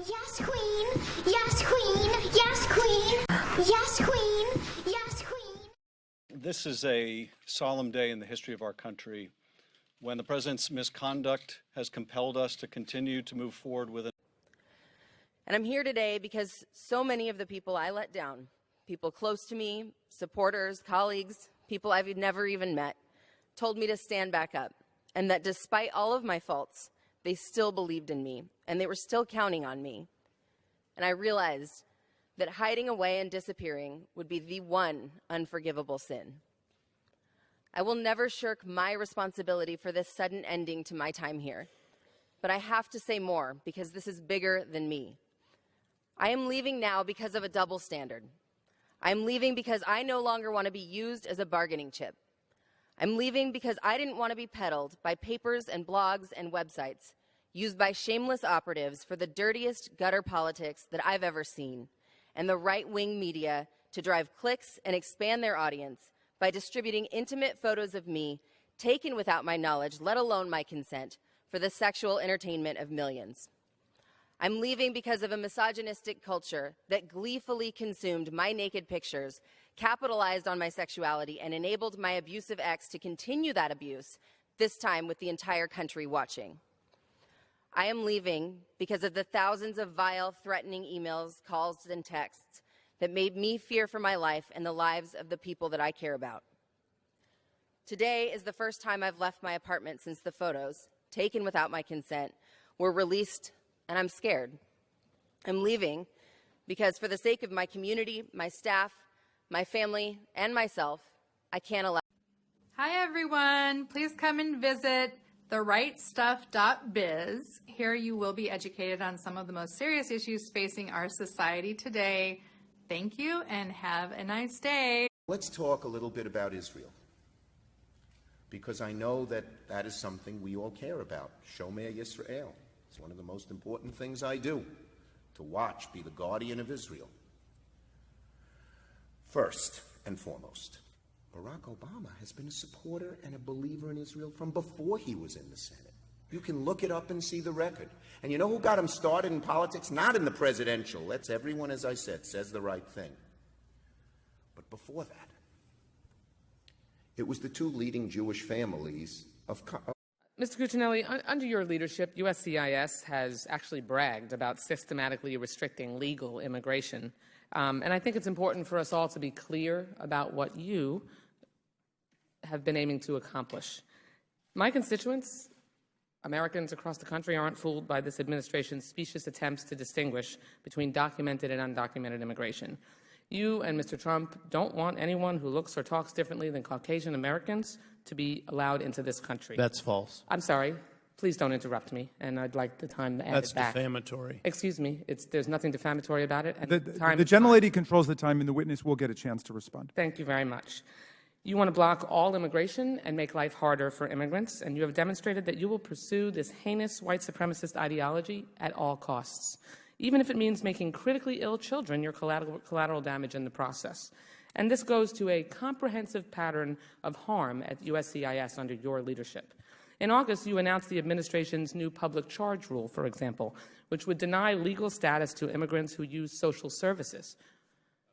Yes, Queen. Yes, Queen. Yes, Queen. Yes, Queen. Yes, Queen. This is a solemn day in the history of our country when the president's misconduct has compelled us to continue to move forward with it. And I'm here today because so many of the people I let down, people close to me, supporters, colleagues, people I've never even met, told me to stand back up, and that despite all of my faults, they still believed in me, and they were still counting on me. And I realized that hiding away and disappearing would be the one unforgivable sin. I will never shirk my responsibility for this sudden ending to my time here, but I have to say more because this is bigger than me. I am leaving now because of a double standard. I'm leaving because I no longer want to be used as a bargaining chip. I'm leaving because I didn't want to be peddled by papers and blogs and websites used by shameless operatives for the dirtiest gutter politics that I've ever seen, and the right-wing media to drive clicks and expand their audience by distributing intimate photos of me taken without my knowledge, let alone my consent, for the sexual entertainment of millions. I'm leaving because of a misogynistic culture that gleefully consumed my naked pictures, capitalized on my sexuality, and enabled my abusive ex to continue that abuse, this time with the entire country watching. I am leaving because of the thousands of vile, threatening emails, calls, and texts that made me fear for my life and the lives of the people that I care about. Today is the first time I've left my apartment since the photos, taken without my consent, were released, and I'm scared. I'm leaving because for the sake of my community, my staff, my family, and myself, I can't allow. Hi everyone, please come and visit therightstuff.biz. Here you will be educated on some of the most serious issues facing our society today. Thank you and have a nice day. Let's talk a little bit about Israel, because I know that that is something we all care about. Shomer Yisrael. It's one of the most important things I do, to watch, be the guardian of Israel. First and foremost, Barack Obama has been a supporter and a believer in Israel from before he was in the Senate. You can look it up and see the record. And you know who got him started in politics? Not in the presidential. That's everyone, as I said, says the right thing. But before that, it was the two leading Jewish families of... Mr. Cuccinelli, under your leadership, USCIS has actually bragged about systematically restricting legal immigration. And I think it's important for us all to be clear about what you have been aiming to accomplish. My constituents, Americans across the country, aren't fooled by this administration's specious attempts to distinguish between documented and undocumented immigration. You and Mr. Trump don't want anyone who looks or talks differently than Caucasian Americans to be allowed into this country. That's false. I'm sorry. Please don't interrupt me, and I'd like the time to add That's it back. defamatory. Excuse me. There's nothing defamatory about it. The gentlelady controls the time, and the witness will get a chance to respond. Thank you very much. You want to block all immigration and make life harder for immigrants, and you have demonstrated that you will pursue this heinous white supremacist ideology at all costs, even if it means making critically ill children your collateral damage in the process. And this goes to a comprehensive pattern of harm at USCIS under your leadership. In August, you announced the administration's new public charge rule, for example, which would deny legal status to immigrants who use social services.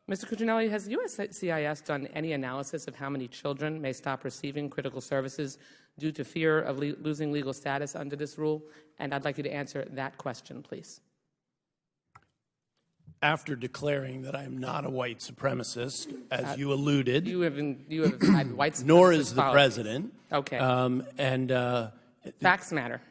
Mr. Cuccinelli, has USCIS done any analysis of how many children may stop receiving critical services due to fear of losing legal status under this rule? And I'd like you to answer that question, please. After declaring that I'm not a white supremacist, as you alluded, you have had white supremacist nor is the policies. president. Okay. Facts matter.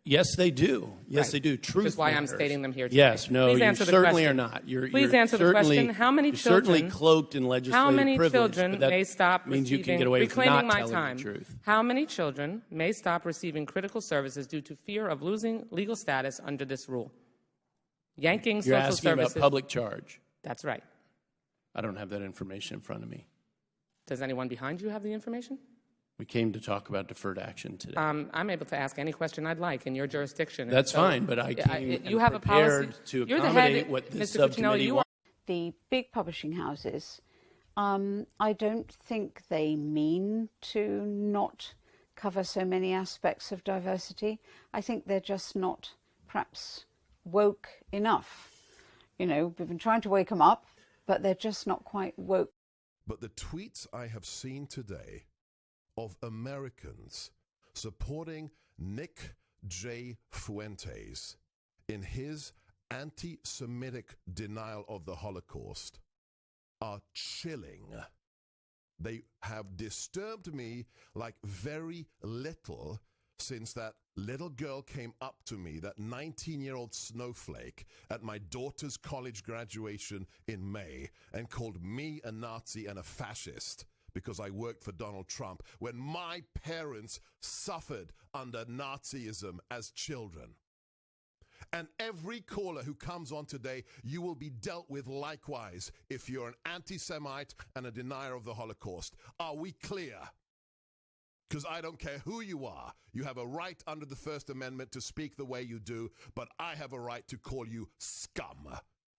Yes, they do. Yes, Right. they do. Truth Which is why matters. I'm stating them here today. Yes, no, Please you answer the certainly question. are not. Please answer the question. How many children? Certainly cloaked in legislative How many privilege, children but that may stop means receiving, you can get away with reclaiming not my telling time? the truth. How many children may stop receiving critical services due to fear of losing legal status under this rule? Yanking You're social asking services. about public charge. That's right. I don't have that information in front of me. Does anyone behind you have the information? We came to talk about deferred action today. I'm able to ask any question I'd like in your jurisdiction. and That's so, fine, but I came you have a prepared policy to You're the head, accommodate what this Mr. Cuccinelli, subcommittee you wants. The big publishing houses, I don't think they mean to not cover so many aspects of diversity. I think they're just not perhaps woke enough. You know, we've been trying to wake them up, but they're just not quite woke. But the tweets I have seen today of Americans supporting Nick J. Fuentes in his anti-Semitic denial of the Holocaust are chilling. They have disturbed me like very little since that little girl came up to me, that 19-year-old snowflake, at my daughter's college graduation in May and called me a Nazi and a fascist because I worked for Donald Trump when my parents suffered under Nazism as children. And every caller who comes on today, you will be dealt with likewise if you're an anti-Semite and a denier of the Holocaust. Are we clear? Because I don't care who you are. You have a right under the First Amendment to speak the way you do, but I have a right to call you scum,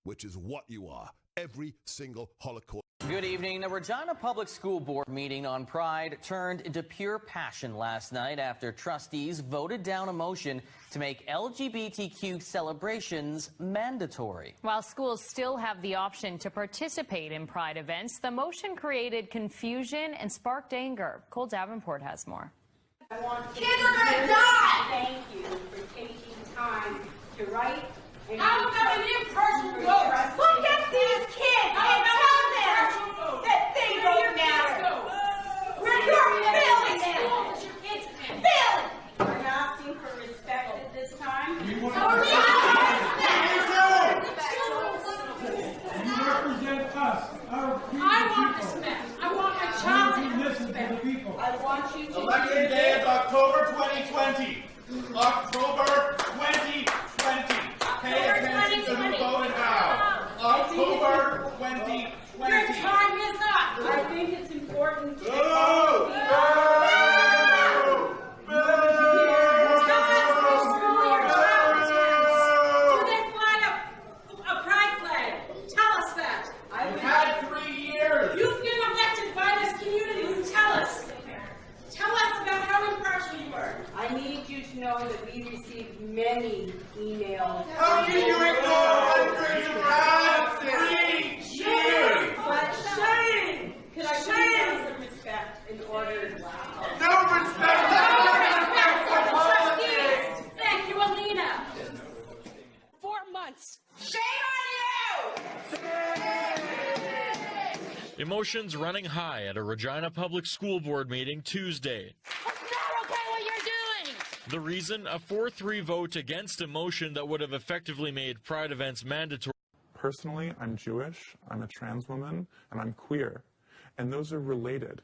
which is what you are. Every single Holocaust. Good evening. The Regina Public School Board meeting on Pride turned into pure passion last night after trustees voted down a motion to make LGBTQ celebrations mandatory. While schools still have the option to participate in Pride events, the motion created confusion and sparked anger. Cole Davenport has more. Kids are going to die! Thank you for taking time to write. I'm going to in-person vote. Look at these kids and tell them that they don't matter. You're failing them. Failing. We're asking for respect at this time. You represent us. I want respect. I want my child to listen to the people. I want you to. Election day is October 2020. October 2020. Pay attention to who voted how. October 2020. Your time is up. I think it's important to know that we received many emails. How can you ignore hundreds of ads? Shame! But shame! Could I please have some respect in order? No respect! No respect for the trustees! Thank you, Alina. 4 months. Shame on you! Emotions running high at a Regina Public School Board meeting Tuesday. The reason? A 4-3 vote against a motion that would have effectively made Pride events mandatory. Personally, I'm Jewish, I'm a trans woman, and I'm queer. And those are related.